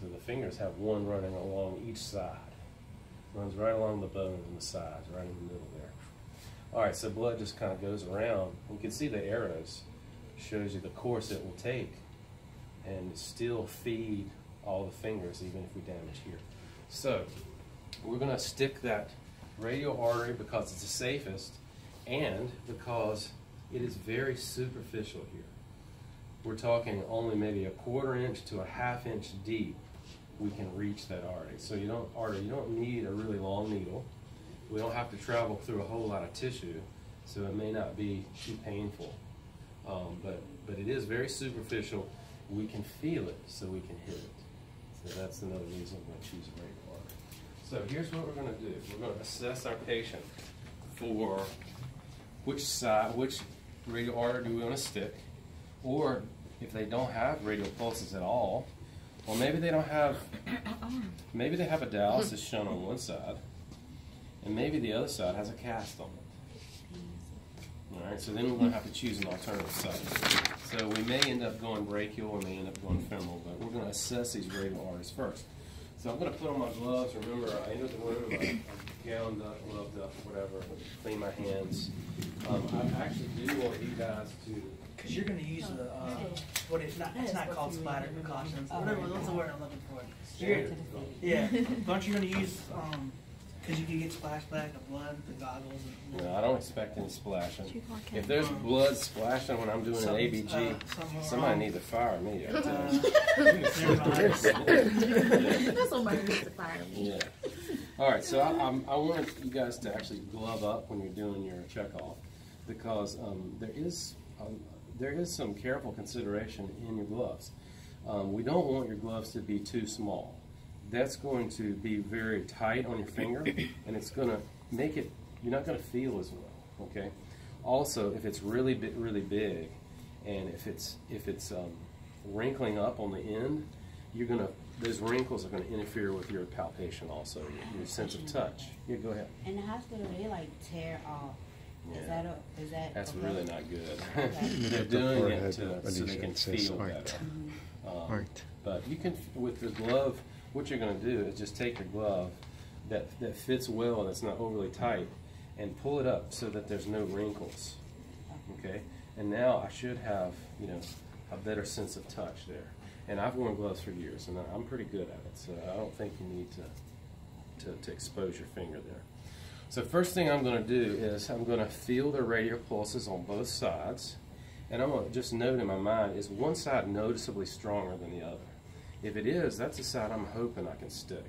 So the fingers have one running along each side. Runs right along the bones and the sides, right in the middle there. All right, so blood just kind of goes around. You can see the arrows. Shows you the course it will take and still feed all the fingers even if we damage here. So we're going to stick that radial artery because it's the safest and because it is very superficial here. We're talking only maybe a 1/4 inch to a 1/2 inch deep we can reach that artery. So you don't need a really long needle. We don't have to travel through a whole lot of tissue, so it may not be too painful. But it is very superficial. We can feel it, so we can hit it. So that's another reason we're going to choose a radial artery. So here's what we're going to do. We're going to assess our patient for which radial artery do we want to stick, or if they don't have radial pulses at all, or maybe they don't have, maybe they have a dialysis shunt on one side, and maybe the other side has a cast on it. All right, so then we're going to have to choose an alternative site. So we may end up going brachial, or may end up going femoral, but we're going to assess these radial arteries first. So I'm going to put on my gloves. Remember, I entered the room, I'm gowned up, gloved up, whatever, clean my hands. I actually do want you guys to... Because you're going to use the, it's not called splatter precautions. What's the word I'm looking for? Yeah, aren't you going to use, because you can get splashback of blood, the goggles? No, I don't expect any splashing. If there's blood splashing when I'm doing an ABG, somebody needs to fire me. Somebody needs to fire me. Yeah. All right, so I want you guys to actually glove up when you're doing your check-off, because there is some careful consideration in your gloves. We don't want your gloves to be too small. That's going to be very tight on your finger, and it's going to make it, you're not going to feel as well, okay? Also, if it's really big, and if it's wrinkling up on the end, those wrinkles are going to interfere with your palpation also, your sense of touch. Yeah, go ahead. In the hospital, they like tear off. Yeah. Is that That's okay? really not good. Okay. They're doing it so they can feel better. Right. But you can, with the glove, what you're going to do is just take your glove that fits well, that's not overly tight, and pull it up so that there's no wrinkles. Okay? And now I should have, a better sense of touch there. And I've worn gloves for years, and I'm pretty good at it, so I don't think you need to expose your finger there. So first thing I'm going to do is I'm going to feel the radial pulses on both sides, and I'm going to just note in my mind, is one side noticeably stronger than the other? If it is, that's the side I'm hoping I can stick.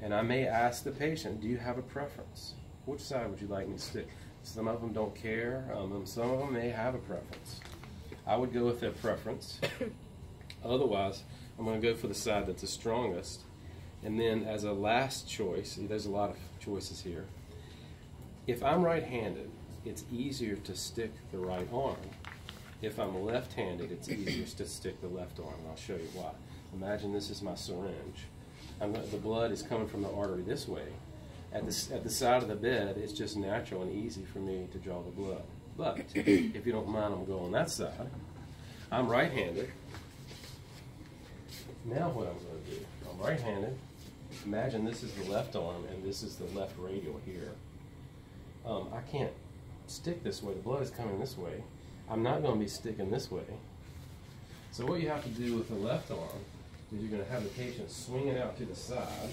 And I may ask the patient, do you have a preference? Which side would you like me to stick? Some of them don't care, some of them may have a preference. I would go with their preference. Otherwise, I'm going to go for the side that's the strongest. And then as a last choice, there's a lot of choices here. If I'm right-handed, it's easier to stick the right arm. If I'm left-handed, it's easier to stick the left arm, and I'll show you why. Imagine this is my syringe. The blood is coming from the artery this way. At the side of the bed, it's just natural and easy for me to draw the blood. But if you don't mind, I'm going to go on that side. I'm right-handed. Now what I'm going to do, I'm right-handed. Imagine this is the left arm and this is the left radial here. I can't stick this way. The blood is coming this way. I'm not going to be sticking this way. So what you have to do with the left arm is you're going to have the patient swing it out to the side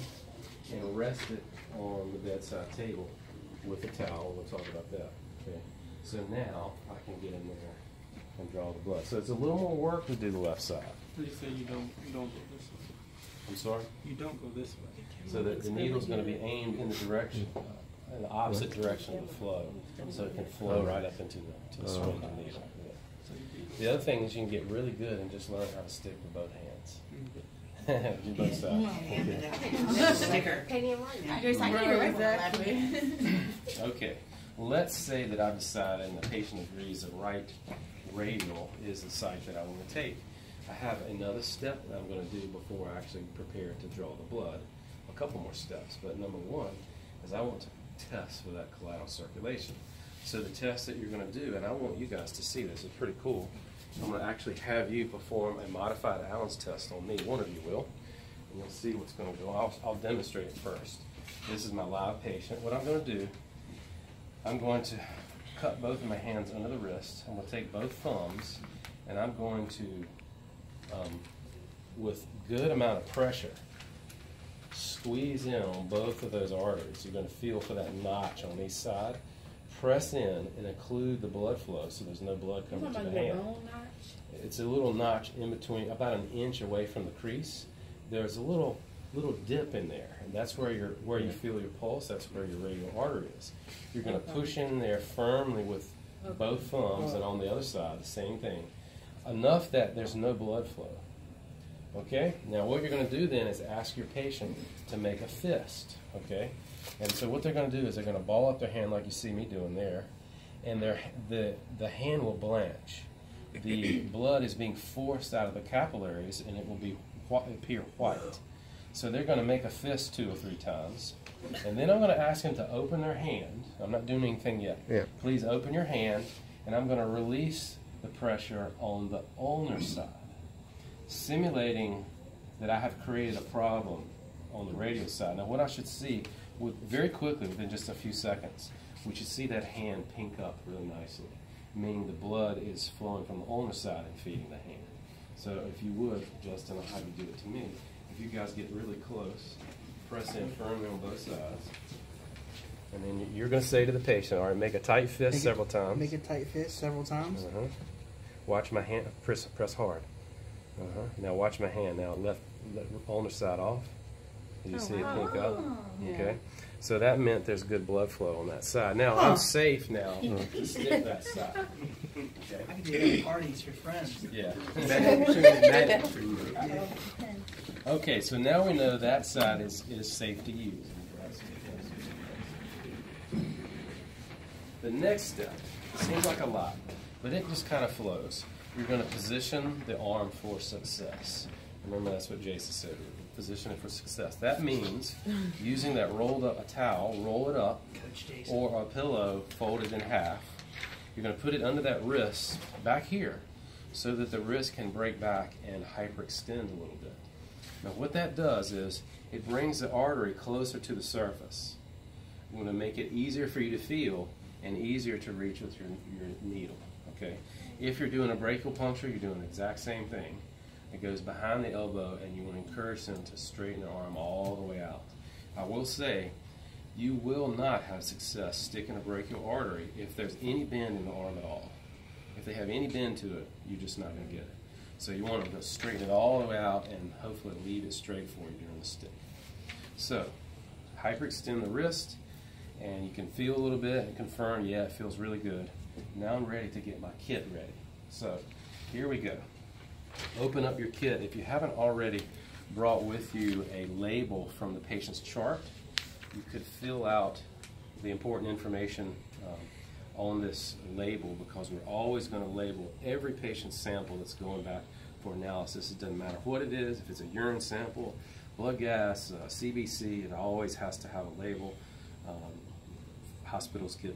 and rest it on the bedside table with a towel. We'll talk about that. Okay. So now I can get in there and draw the blood. So it's a little more work to do the left side. Please say you don't go this way. I'm sorry? You don't go this way. So that the needle's going to be aimed in the direction, in the opposite direction of the flow, so it can flow right up into the syringe needle. Yeah. The other thing is you can get really good and just learn how to stick with both hands. Do both sides. Sticker. Okay. Let's say that I've decided and the patient agrees the right radial is the site that I want to take. I have another step that I'm going to do before I actually prepare to draw the blood. A couple more steps, but number one is I want to test for that collateral circulation. So the test that you're going to do, and I want you guys to see this, it's pretty cool. I'm going to actually have you perform a modified Allen's test on me. One of you will. And you'll see what's going to go. I'll demonstrate it first. This is my live patient. What I'm going to do, I'm going to cut both of my hands under the wrist. I'm going to take both thumbs, and I'm going to, with good amount of pressure, squeeze in on both of those arteries. You're going to feel for that notch on each side. Press in and occlude the blood flow so there's no blood coming to the hand. It's a little notch in between, about an inch away from the crease. There's a little dip in there, and that's where you feel your pulse. That's where your radial artery is. You're going to push in there firmly with both thumbs, and on the other side, the same thing, enough that there's no blood flow. Okay? Now what you're going to do then is ask your patient to make a fist. Okay? And so what they're going to do is they're going to ball up their hand like you see me doing there, and the hand will blanch. The blood is being forced out of the capillaries, and it will appear white. So they're going to make a fist 2 or 3 times, and then I'm going to ask them to open their hand. I'm not doing anything yet. Yeah. Please open your hand, and I'm going to release the pressure on the ulnar side, simulating that I have created a problem on the radial side. Now what I should see, very quickly, within just a few seconds, we should see that hand pink up really nicely, meaning the blood is flowing from the ulnar side and feeding the hand. So if you would, Justin, I'll have you do it to me. If you guys get really close, press in firmly on both sides. And then you're going to say to the patient, all right, make a tight fist several times. Make a tight fist several times. Watch my hand, press hard. Now watch my hand. Now left ulnar side off. Did you see it pink up? Okay. So that meant there's good blood flow on that side. Now I'm safe now to stick that side. Okay. I can do parties for friends. Yeah. Okay, so now we know that side is safe to use. The next step seems like a lot, but it just kind of flows. You're going to position the arm for success. Remember, that's what Jason said. Position it for success. That means using that rolled up, a towel, roll it up, or a pillow folded in half. You're going to put it under that wrist back here so that the wrist can break back and hyperextend a little bit. Now what that does is it brings the artery closer to the surface. I'm going to make it easier for you to feel and easier to reach with your needle. Okay? If you're doing a brachial puncture, you're doing the exact same thing. It goes behind the elbow, and you want to encourage them to straighten their arm all the way out. I will say, you will not have success sticking a brachial artery if there's any bend in the arm at all. If they have any bend to it, you're just not going to get it. So you want to straighten it all the way out and hopefully leave it straight for you during the stick. So, hyperextend the wrist, and you can feel a little bit and confirm, yeah, it feels really good. Now I'm ready to get my kit ready. So, here we go. Open up your kit. If you haven't already brought with you a label from the patient's chart, you could fill out the important information on this label, because we're always going to label every patient's sample that's going back for analysis. It doesn't matter what it is. If it's a urine sample, blood gas, CBC, it always has to have a label. Hospitals get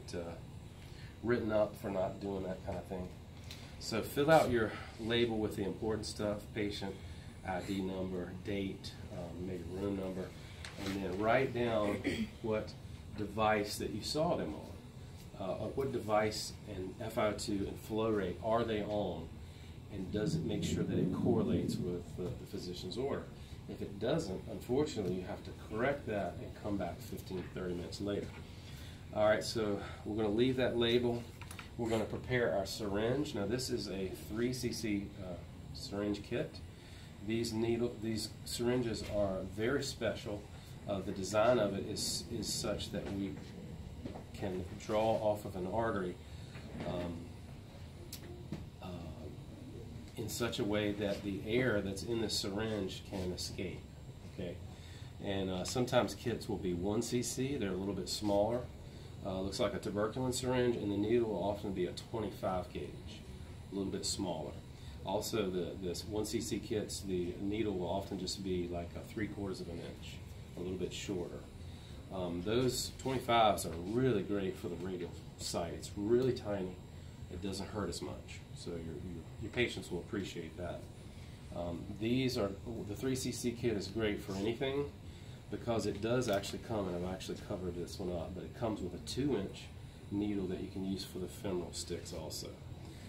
written up for not doing that kind of thing. So fill out your label with the important stuff: patient ID number, date, maybe room number, and then write down what device that you saw them on. What device and FiO2 and flow rate are they on, and does it make sure that it correlates with the physician's order? If it doesn't, unfortunately, you have to correct that and come back 15 to 30 minutes later. All right, so we're going to leave that label. We're going to prepare our syringe. Now this is a 3 cc syringe kit. These syringes are very special. The design of it is such that we can draw off of an artery in such a way that the air that's in the syringe can escape. Okay, and sometimes kits will be 1 cc. They're a little bit smaller. Looks like a tuberculin syringe, and the needle will often be a 25 gauge, a little bit smaller. Also, this 1 cc kits, the needle will often just be like a 3/4 of an inch, a little bit shorter. Those 25s are really great for the radial site. It's really tiny. It doesn't hurt as much, so your patients will appreciate that. These are, the 3cc kit is great for anything because it does actually come, and I've actually covered this one up, but it comes with a 2-inch needle that you can use for the femoral sticks also.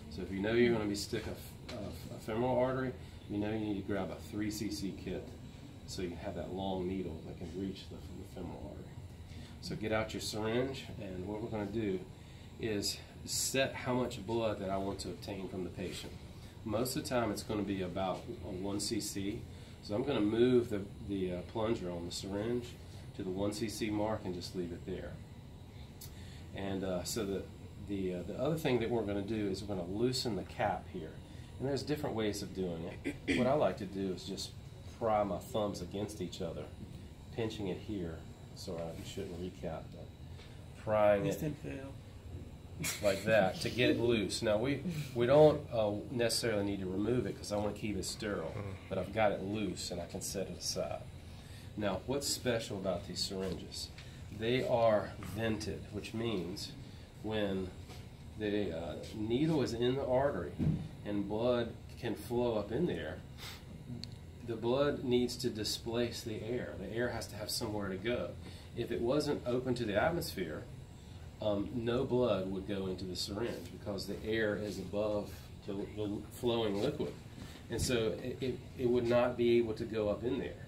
So if you know you're going to be sticking a femoral artery, you know you need to grab a 3cc kit so you can have that long needle that can reach the femoral artery. So get out your syringe, and what we're going to do is set how much blood that I want to obtain from the patient. Most of the time it's going to be about 1 cc. So I'm going to move the plunger on the syringe to the 1 cc mark and just leave it there. And so the other thing that we're going to do is we're going to loosen the cap here. And there's different ways of doing it. What I like to do is just pry my thumbs against each other, pinching it here. So I shouldn't recap, but prying it like that to get it loose. Now we don't necessarily need to remove it because I want to keep it sterile, but I've got it loose and I can set it aside. Now what's special about these syringes? They are vented, which means when the needle is in the artery and blood can flow up in there, the blood needs to displace the air. The air has to have somewhere to go. If it wasn't open to the atmosphere, no blood would go into the syringe because the air is above the flowing liquid. And so it would not be able to go up in there.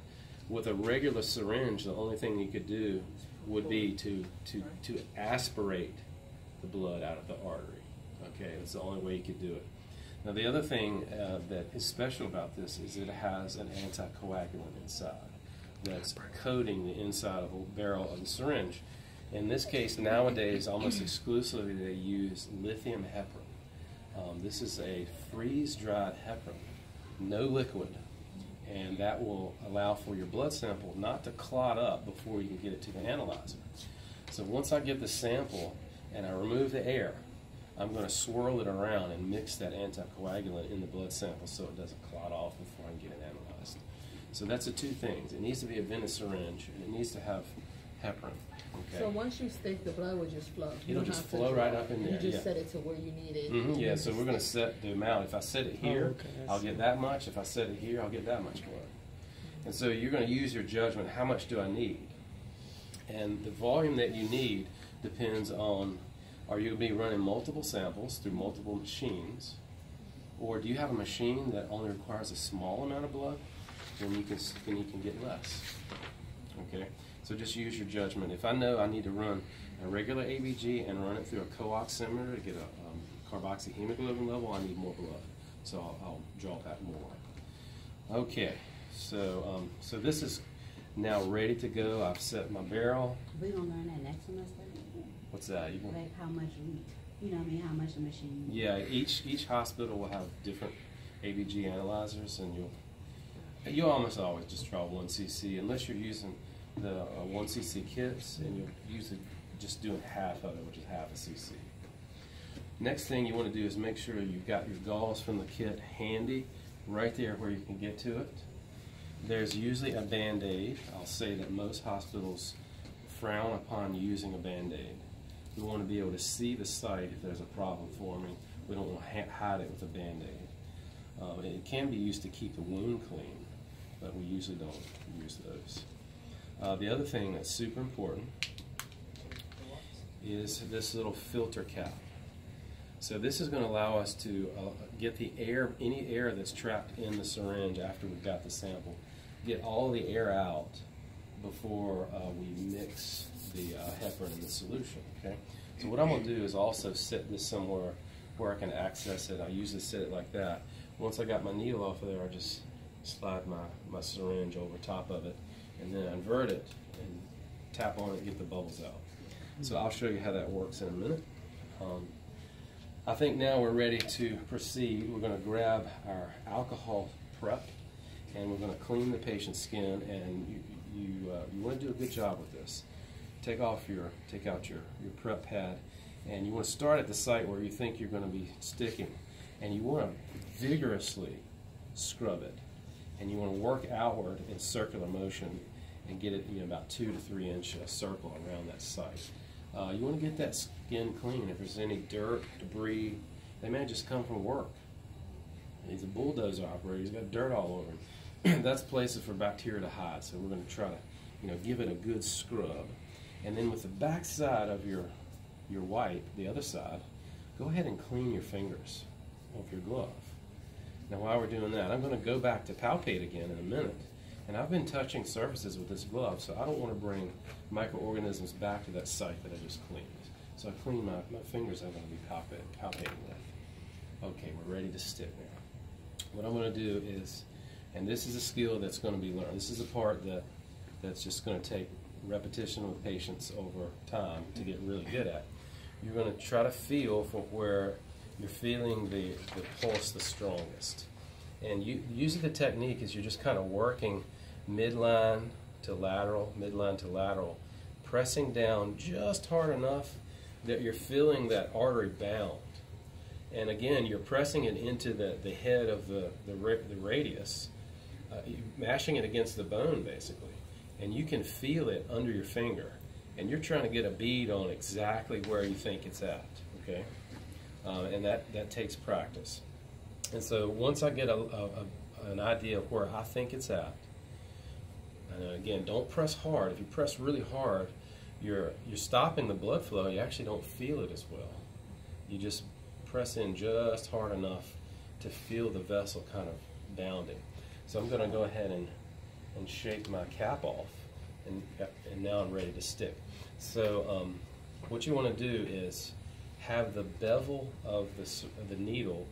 With a regular syringe, the only thing you could do would be to aspirate the blood out of the artery. Okay, that's the only way you could do it. Now the other thing that is special about this is it has an anticoagulant inside that's coating the inside of the barrel of the syringe. In this case, nowadays, almost exclusively they use lithium heparin. This is a freeze-dried heparin, no liquid, and that will allow for your blood sample not to clot up before you can get it to the analyzer. So once I get the sample and I remove the air, I'm going to swirl it around and mix that anticoagulant in the blood sample so it doesn't clot off before I get it analyzed. So that's the two things. It needs to be a vented syringe, and it needs to have heparin. Okay. So once you stick, the blood will just flow. It'll just flow right up in there. You just set it to where you need it. Yeah, so we're going to set the amount. If I set it here, I'll get that much. If I set it here, I'll get that much blood. And so you're going to use your judgment, how much do I need? And the volume that you need depends on, are you going to be running multiple samples through multiple machines? Or do you have a machine that only requires a small amount of blood? Then you can get less. Okay? So just use your judgment. If I know I need to run a regular ABG and run it through a co-oximeter to get a carboxyhemoglobin level, I need more blood. So I'll draw that more. Okay, so so this is now ready to go. I've set my barrel. We're going to learn that next semester. What's that? Like how much you know what I mean, how much the machine. Yeah, each hospital will have different ABG analyzers, and you'll almost always just draw 1 cc unless you're using the 1 cc kits, and you're usually just doing half of it, which is half a cc. Next thing you want to do is make sure you've got your gauze from the kit handy, right there where you can get to it. There's usually a Band-Aid. I'll say that most hospitals frown upon using a Band-Aid. We want to be able to see the site if there's a problem forming. We don't want to hide it with a Band-Aid. It can be used to keep the wound clean, but we usually don't use those. The other thing that's super important is this little filter cap. So this is going to allow us to get the air, any air that's trapped in the syringe after we've got the sample, get all the air out before we mix the heparin in the solution. Okay. So what I'm going to do is also set this somewhere where I can access it. I usually set it like that. Once I got my needle off of there, I just slide my syringe over top of it, and then invert it and tap on it and get the bubbles out. So I'll show you how that works in a minute. I think now we're ready to proceed. We're going to grab our alcohol prep, and we're going to clean the patient's skin, and you want to do a good job with this. Take out your prep pad, and you want to start at the site where you think you're going to be sticking, and you want to vigorously scrub it, and you want to work outward in circular motion and get it about 2 to 3 inch circle around that site. You want to get that skin clean. If there's any dirt, debris, they may just come from work. He's a bulldozer operator. He's got dirt all over him. That's places for bacteria to hide. So we're going to try to, give it a good scrub. And then with the back side of your wipe, the other side, go ahead and clean your fingers of your glove. Now while we're doing that, I'm going to go back to palpate again in a minute. And I've been touching surfaces with this glove, so I don't want to bring microorganisms back to that site that I just cleaned. So I clean my fingers I'm going to be palpating with. Okay, we're ready to stick now. What I'm going to do is, and this is a skill that's going to be learned. This is a part that's just going to take repetition with patience over time to get really good at. You're going to try to feel for where you're feeling the pulse the strongest. And usually the technique is you're just kind of working midline to lateral, pressing down just hard enough that you're feeling that artery bound. And again, you're pressing it into the head of the radius, mashing it against the bone basically. And you can feel it under your finger. And you're trying to get a bead on exactly where you think it's at, okay? And that takes practice. And so once I get an idea of where I think it's at, and again, don't press hard. If you press really hard, you're stopping the blood flow. You actually don't feel it as well. You just press in just hard enough to feel the vessel kind of bounding. So I'm going to go ahead and shake my cap off, and now I'm ready to stick. So what you want to do is have the bevel of the needle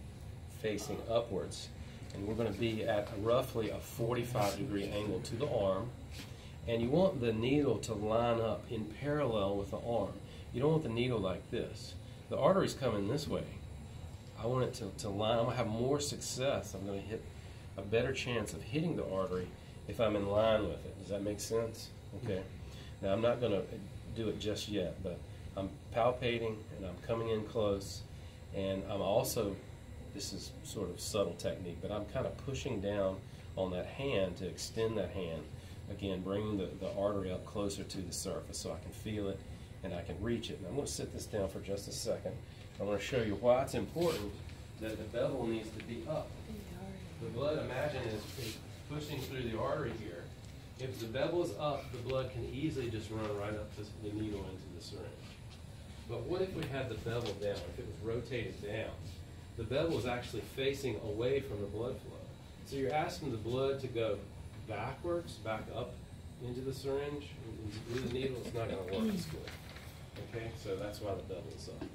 facing upwards, and we're going to be at roughly a 45-degree angle to the arm, and you want the needle to line up in parallel with the arm. You don't want the needle like this. The artery's coming this way. I want it to line. I'm going to have more success. I'm going to hit a better chance of hitting the artery if I'm in line with it. Does that make sense? Okay. Now I'm not going to do it just yet, but I'm palpating and I'm coming in close, and I'm also, this is sort of subtle technique, but I'm kind of pushing down on that hand to extend that hand, again bringing the artery up closer to the surface so I can feel it and I can reach it. And I'm going to sit this down for just a second. I want to show you why it's important that the bevel needs to be up. The blood, imagine, is pushing through the artery here. If the bevel is up, the blood can easily just run right up to the needle into the syringe. But what if we had the bevel down, if it was rotated down? The bevel is actually facing away from the blood flow. So you're asking the blood to go backwards, back up into the syringe, and through the needle. It's not going to work as good. Okay, so that's why the bevel is up.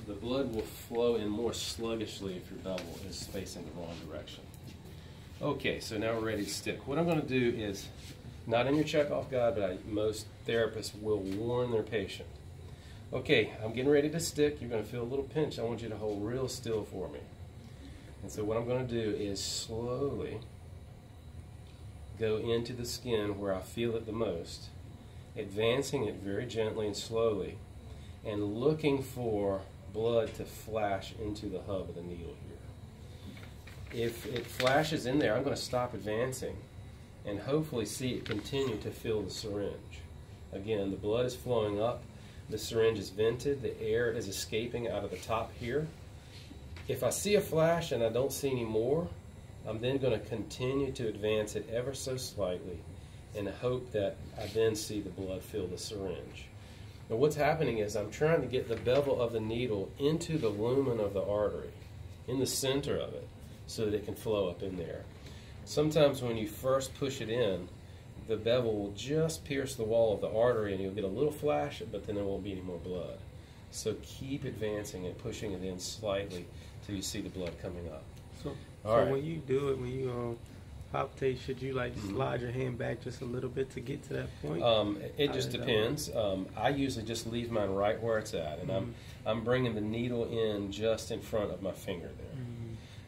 The blood will flow in more sluggishly if your bevel is facing the wrong direction. Okay, so now we're ready to stick. What I'm going to do is, not in your checkoff guide, but most therapists will warn their patient. Okay, I'm getting ready to stick. You're going to feel a little pinch. I want you to hold real still for me. And so what I'm going to do is slowly go into the skin where I feel it the most, advancing it very gently and slowly, and looking for blood to flash into the hub of the needle here. If it flashes in there, I'm going to stop advancing and hopefully see it continue to fill the syringe. Again, the blood is flowing up, the syringe is vented, the air is escaping out of the top here. If I see a flash and I don't see any more, I'm then going to continue to advance it ever so slightly and hope that I then see the blood fill the syringe. Now what's happening is I'm trying to get the bevel of the needle into the lumen of the artery, in the center of it, so that it can flow up in there. Sometimes when you first push it in, the bevel will just pierce the wall of the artery and you'll get a little flash, but then there won't be any more blood. So keep advancing and pushing it in slightly till you see the blood coming up. So right. When you do it, when you palpitate, should you like slide your hand back just a little bit to get to that point? It just depends. I usually just leave mine right where it's at, and I'm bringing the needle in just in front of my finger there.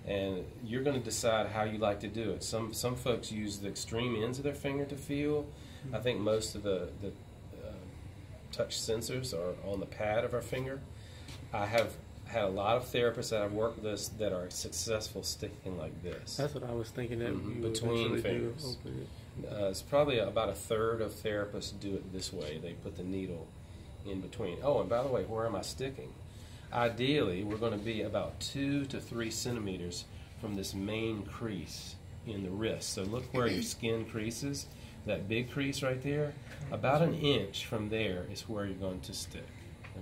And you're going to decide how you like to do it. Some folks use the extreme ends of their finger to feel. I think most of the touch sensors are on the pad of our finger. I have had a lot of therapists that I've worked with that are successful sticking like this. That's what I was thinking, that you between would fingers. open it. It's probably about a third of therapists do it this way. They put the needle in between. Oh, and by the way, where am I sticking? Ideally, we're going to be about 2 to 3 centimeters from this main crease in the wrist. So look where your skin creases, that big crease right there. About an inch from there is where you're going to stick.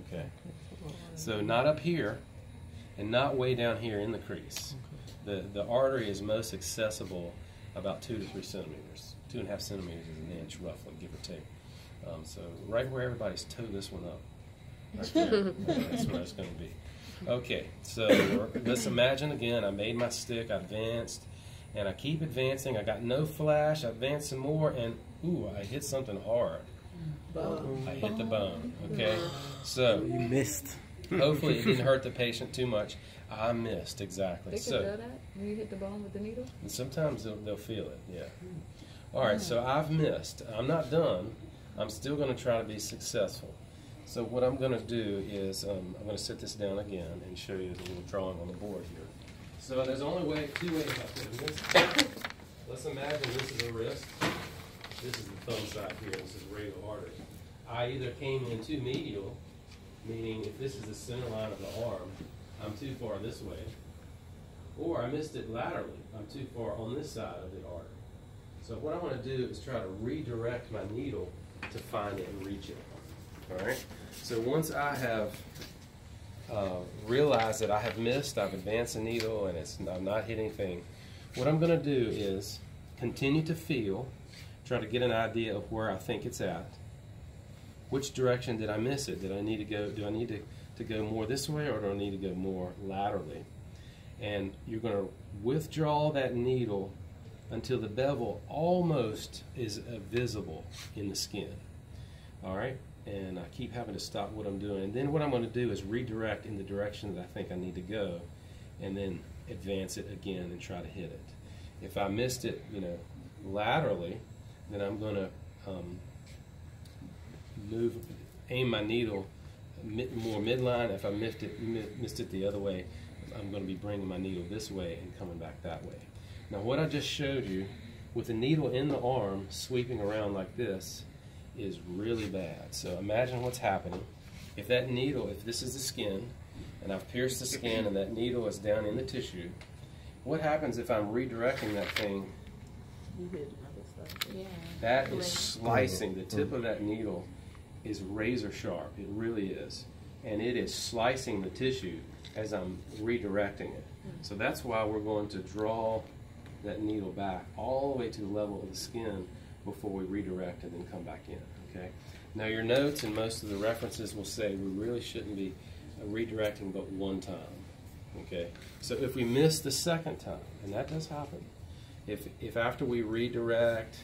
Okay. So not up here, and not way down here in the crease. The artery is most accessible about 2 to 3 centimeters. 2.5 centimeters is an inch, roughly, give or take. So right where everybody's towed this one up. Right there. That's where it's going to be. Okay, so let's imagine again, I made my stick, I advanced, and I keep advancing. I got no flash, I advance some more, and ooh, I hit something hard. I hit the bone, okay? So you missed. Hopefully it didn't hurt the patient too much. I missed, exactly. They can feel that when you hit the bone with the needle? And sometimes they'll feel it, yeah. All right, so I've missed. I'm not done. I'm still going to try to be successful. So what I'm going to do is I'm going to set this down again and show you the little drawing on the board here. So there's only two ways I can do this. Let's imagine this is a wrist. This is the thumb side here. This is radial artery. I either came in too medial, meaning if this is the center line of the arm, I'm too far this way, or I missed it laterally. I'm too far on this side of the artery. So what I want to do is try to redirect my needle to find it and reach it. All right. So once I have realized that I have missed, I've advanced the needle, and I'm not hitting anything, what I'm going to do is continue to feel, try to get an idea of where I think it's at. Which direction did I miss it? Did I need to go? Do I need to go more this way, or do I need to go more laterally? And you're going to withdraw that needle until the bevel almost is visible in the skin. All right? And I keep having to stop what I'm doing. And then what I'm going to do is redirect in the direction that I think I need to go, and then advance it again and try to hit it. If I missed it, laterally, then I'm going to aim my needle more midline. If I missed it the other way, I'm going to be bringing my needle this way and coming back that way. Now what I just showed you, with the needle in the arm sweeping around like this, is really bad. So imagine what's happening. If this is the skin, and I've pierced the skin and that needle is down in the tissue, what happens if I'm redirecting that thing? You hit other stuff. Yeah. That is slicing. The tip of that needle is razor sharp. It really is. And it is slicing the tissue as I'm redirecting it. So that's why we're going to draw that needle back all the way to the level of the skin before we redirect and then come back in. Okay. Now your notes and most of the references will say we really shouldn't be redirecting but one time. Okay. So if we miss the second time, and that does happen, if after we redirect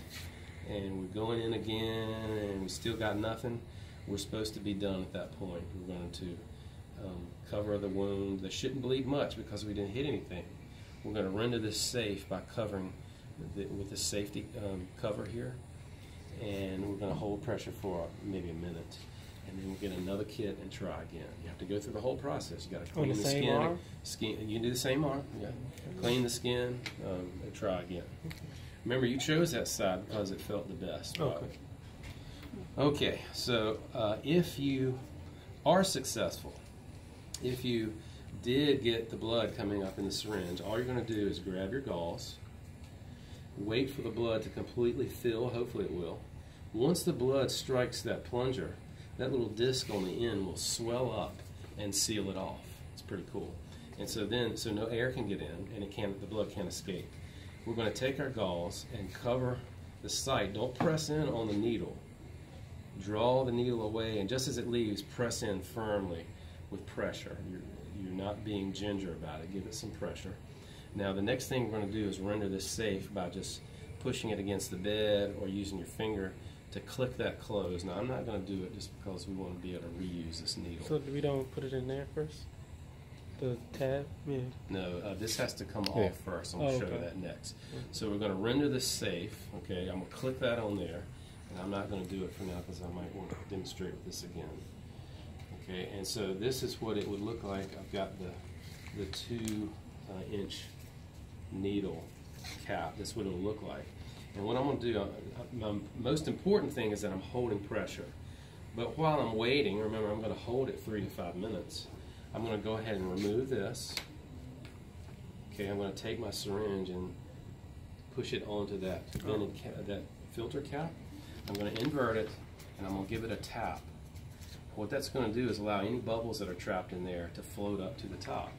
and we're going in again and we still got nothing, we're supposed to be done at that point. We're going to cover the wound. That shouldn't bleed much because we didn't hit anything. We're going to render this safe by covering with the safety cover here, and we're going to hold pressure for maybe a minute, and then we'll get another kit and try again. You have to go through the whole process. You got to clean the skin. Arm? You can do the same arm. Yeah. Clean the skin and try again. Remember, you chose that side because it felt the best. Okay. Okay. So if you are successful, if you did get the blood coming up in the syringe, all you're going to do is grab your gauze, wait for the blood to completely fill. Hopefully it will. Once the blood strikes that plunger, that little disc on the end will swell up and seal it off. It's pretty cool. And so no air can get in, and the blood can't escape. We're going to take our gauze and cover the site. Don't press in on the needle. Draw the needle away, and just as it leaves, press in firmly with pressure. You're not being ginger about it. Give it some pressure. Now the next thing we're going to do is render this safe by just pushing it against the bed or using your finger to click that close. Now I'm not going to do it just because we want to be able to reuse this needle. So we don't put it in there first? The tab? Yeah. No, this has to come off first. I'm going to show you that next. So we're going to render this safe. Okay, I'm going to click that on there, and I'm not going to do it for now because I might want to demonstrate with this again. Okay, and so this is what it would look like. I've got the 2-inch needle cap. That's what it'll look like. And what I'm going to do, my most important thing is that I'm holding pressure. But while I'm waiting, remember I'm going to hold it 3 to 5 minutes. I'm going to go ahead and remove this Okay, I'm going to take my syringe and push it onto that that filter cap. I'm going to invert it, and I'm going to give it a tap. What that's going to do is allow any bubbles that are trapped in there to float up to the top.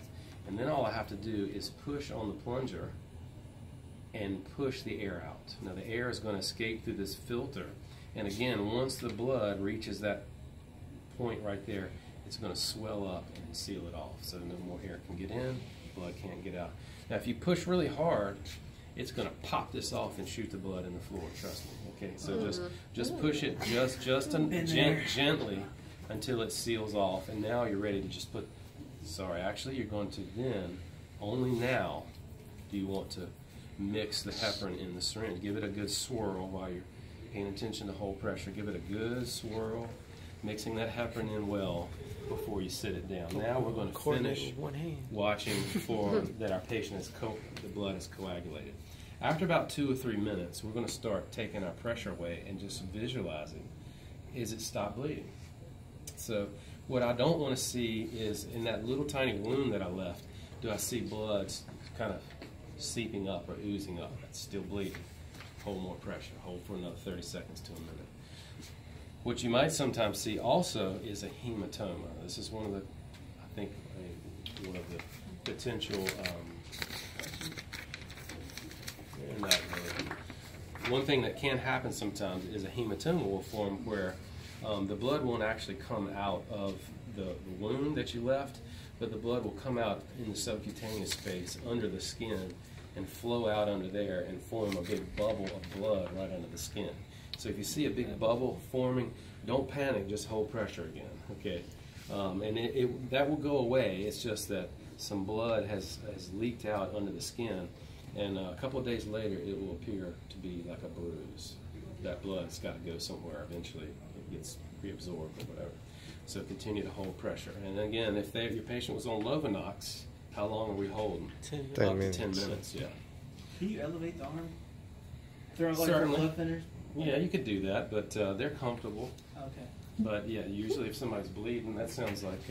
And then all I have to do is push on the plunger and push the air out. Now the air is going to escape through this filter, and again, once the blood reaches that point right there, it's going to swell up and seal it off, so no more air can get in, blood can't get out. Now if you push really hard, it's going to pop this off and shoot the blood in the floor, trust me. Okay, so just push it gently until it seals off, and now you're ready to just put, actually you're going to then, only now do you want to mix the heparin in the syringe. Give it a good swirl while you're paying attention to hold pressure. Give it a good swirl, mixing that heparin in well before you sit it down. Now we're going to finish watching for that our patient is the blood is coagulated. After about 2 or 3 minutes, we're going to start taking our pressure away and just visualizing, is it stopped bleeding? So what I don't want to see is in that little tiny wound that I left, do I see blood kind of seeping up or oozing up? That's still bleeding. Hold more pressure. Hold for another 30 seconds to a minute. What you might sometimes see also is a hematoma. This is one of the, I think, one of the potential, one thing that can happen sometimes is a hematoma will form where the blood won't actually come out of the wound that you left, but the blood will come out in the subcutaneous space under the skin and flow out under there and form a big bubble of blood right under the skin. So if you see a big bubble forming, don't panic, just hold pressure again, okay? And that will go away. It's just that some blood has leaked out under the skin, and a couple of days later it will appear to be like a bruise. That blood's got to go somewhere eventually. It gets reabsorbed or whatever. So continue to hold pressure. And again, if your patient was on Lovenox, how long are we holding? 10 minutes. 10 minutes, yeah. Can you elevate the arm? Throw like Certainly. blood thinners? Yeah, you could do that, but they're comfortable. Okay. But yeah, usually if somebody's bleeding, that sounds like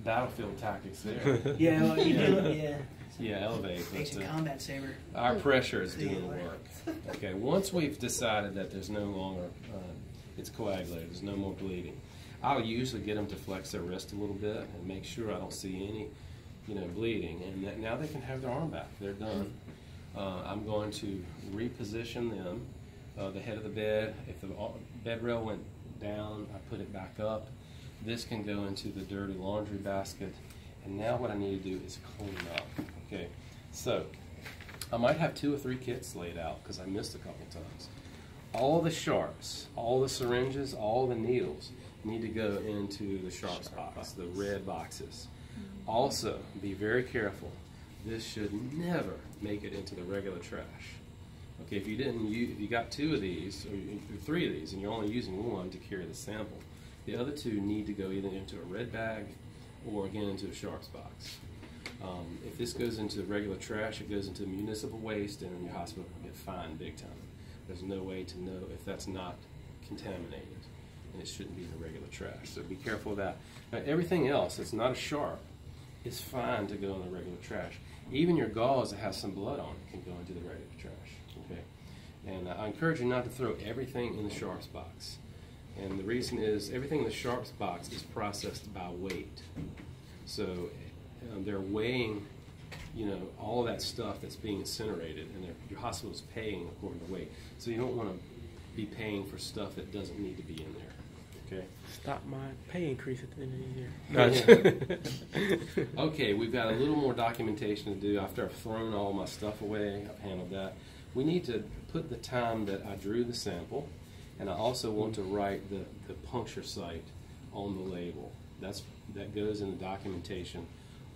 battlefield tactics there. Yeah, well, you do, yeah. Yeah, elevate. Ancient combat saber. Our pressure is doing the work. Okay, once we've decided that there's no longer, it's coagulated, there's no more bleeding, I'll usually get them to flex their wrist a little bit and make sure I don't see any, bleeding. And now they can have their arm back. They're done. I'm going to reposition them. The head of the bed, if the bed rail went down, I put it back up. This can go into the dirty laundry basket. And now what I need to do is clean up. Okay, so I might have 2 or 3 kits laid out because I missed a couple times. All the sharps, all the syringes, all the needles need to go into the sharps box, the red boxes. Also, be very careful. This should never make it into the regular trash. Okay, if you got 2 of these or 3 of these and you're only using 1 to carry the sample, the other 2 need to go either into a red bag or again into a sharps box. If this goes into regular trash, it goes into municipal waste, and your hospital can get fined big time. There's no way to know if that's not contaminated, and it shouldn't be in the regular trash. So be careful of that. Now, everything else that's not a sharp is fine to go in the regular trash. Even your gauze that has some blood on it can go into the regular trash. Okay, and I encourage you not to throw everything in the sharps box. And the reason is everything in the sharps box is processed by weight. So they're weighing, all of that stuff that's being incinerated, and your hospital is paying according to weight. So you don't want to be paying for stuff that doesn't need to be in there. Okay. Stop my pay increase at the end of the year. Okay, we've got a little more documentation to do. After I've thrown all my stuff away, I've handled that. We need to put the time that I drew the sample, and I also want to write the puncture site on the label. That goes in the documentation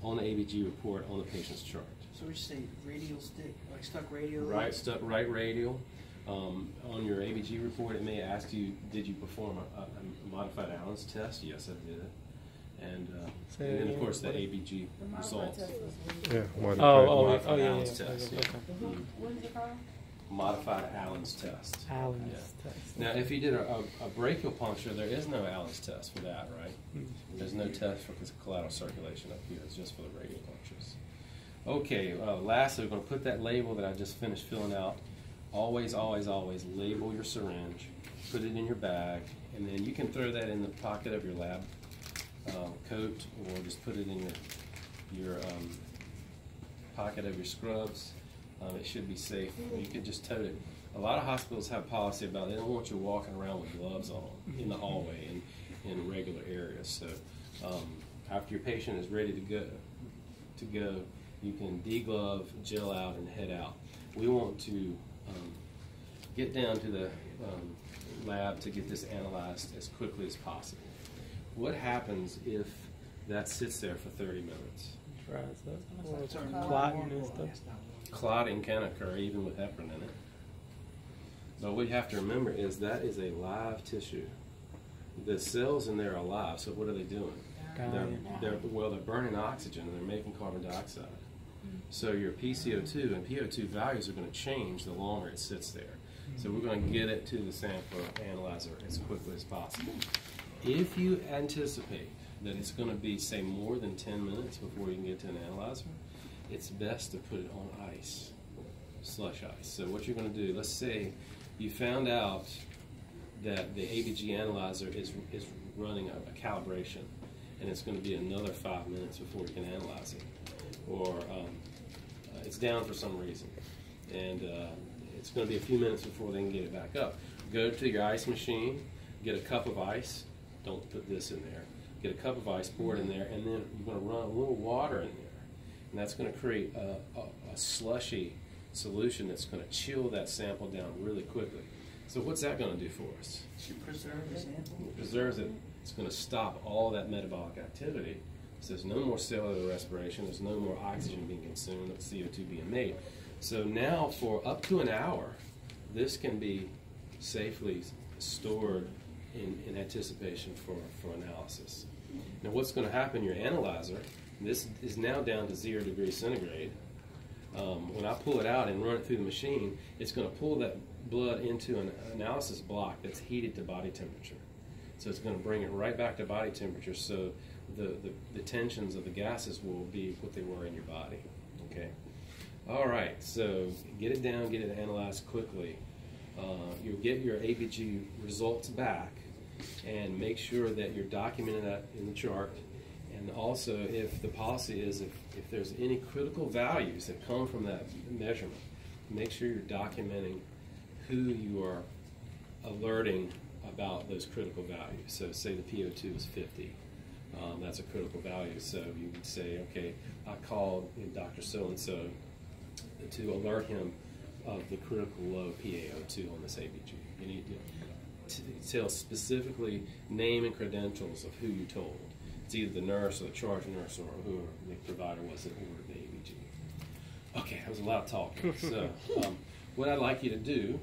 on the ABG report on the patient's chart. So we say radial stick, like stuck radial? Right radial. On your ABG report, it may ask you, did you perform a modified Allen's test? Yes, I did. And then, of course, the ABG results. Yeah, modified Allen's test. Yeah. What is it called? Modified Allen's test. Allen's test. Now, if you did a brachial puncture, there is no Allen's test for that, right? There's no test for collateral circulation up here. It's just for the radial punctures. Okay, lastly, we're going to put that label that I just finished filling out. Always, always, always label your syringe, put it in your bag, and then you can throw that in the pocket of your lab coat, or just put it in your pocket of your scrubs. It should be safe. You could just tote it. A lot of hospitals have policy about they don't want you walking around with gloves on in the hallway and in regular areas. So after your patient is ready to go, you can deglove, gel out, and head out. We want to get down to the lab to get this analyzed as quickly as possible. What happens if that sits there for 30 minutes? Dries up. Clotting and stuff. Clotting can occur even with heparin in it. But what you have to remember is that is a live tissue. The cells in there are alive, so what are they doing? They're burning oxygen and they're making carbon dioxide. So your PCO2 and PO2 values are going to change the longer it sits there. So we're going to get it to the sample analyzer as quickly as possible. If you anticipate that it's going to be, say, more than 10 minutes before you can get to an analyzer, it's best to put it on ice, slush ice. So what you're going to do, let's say you found out that the ABG analyzer is running a calibration, and it's going to be another 5 minutes before you can analyze it. Or it's down for some reason, and it's going to be a few minutes before they can get it back up. Go to your ice machine, get a cup of ice. Don't put this in there. Get a cup of ice, pour it in there, and then you're going to run a little water in there. And that's going to create a slushy solution that's going to chill that sample down really quickly. So what's that going to do for us? Should preserve the sample. It preserves it. It's going to stop all that metabolic activity. So there's no more cellular respiration. There's no more oxygen being consumed, no CO2 being made. So now for up to an hour, this can be safely stored in anticipation for analysis. Now what's going to happen in your analyzer, this is now down to 0 degrees centigrade. When I pull it out and run it through the machine, it's going to pull that blood into an analysis block that's heated to body temperature. So it's going to bring it right back to body temperature, so the tensions of the gases will be what they were in your body. Okay. All right, so get it down, get it analyzed quickly. You'll get your ABG results back, and make sure that you're documenting that in the chart. And also, if the policy is if there's any critical values that come from that measurement, make sure you're documenting who you are alerting about those critical values. So say the PO2 is 50. That's a critical value. So you would say, okay, I called Dr. So-and-so to alert him of the critical low PaO2 on this ABG. You need to tell specifically name and credentials of who you told. It's either the nurse or the charge nurse or whoever the provider was that ordered the ABG. Okay, that was a lot of talking. So what I'd like you to do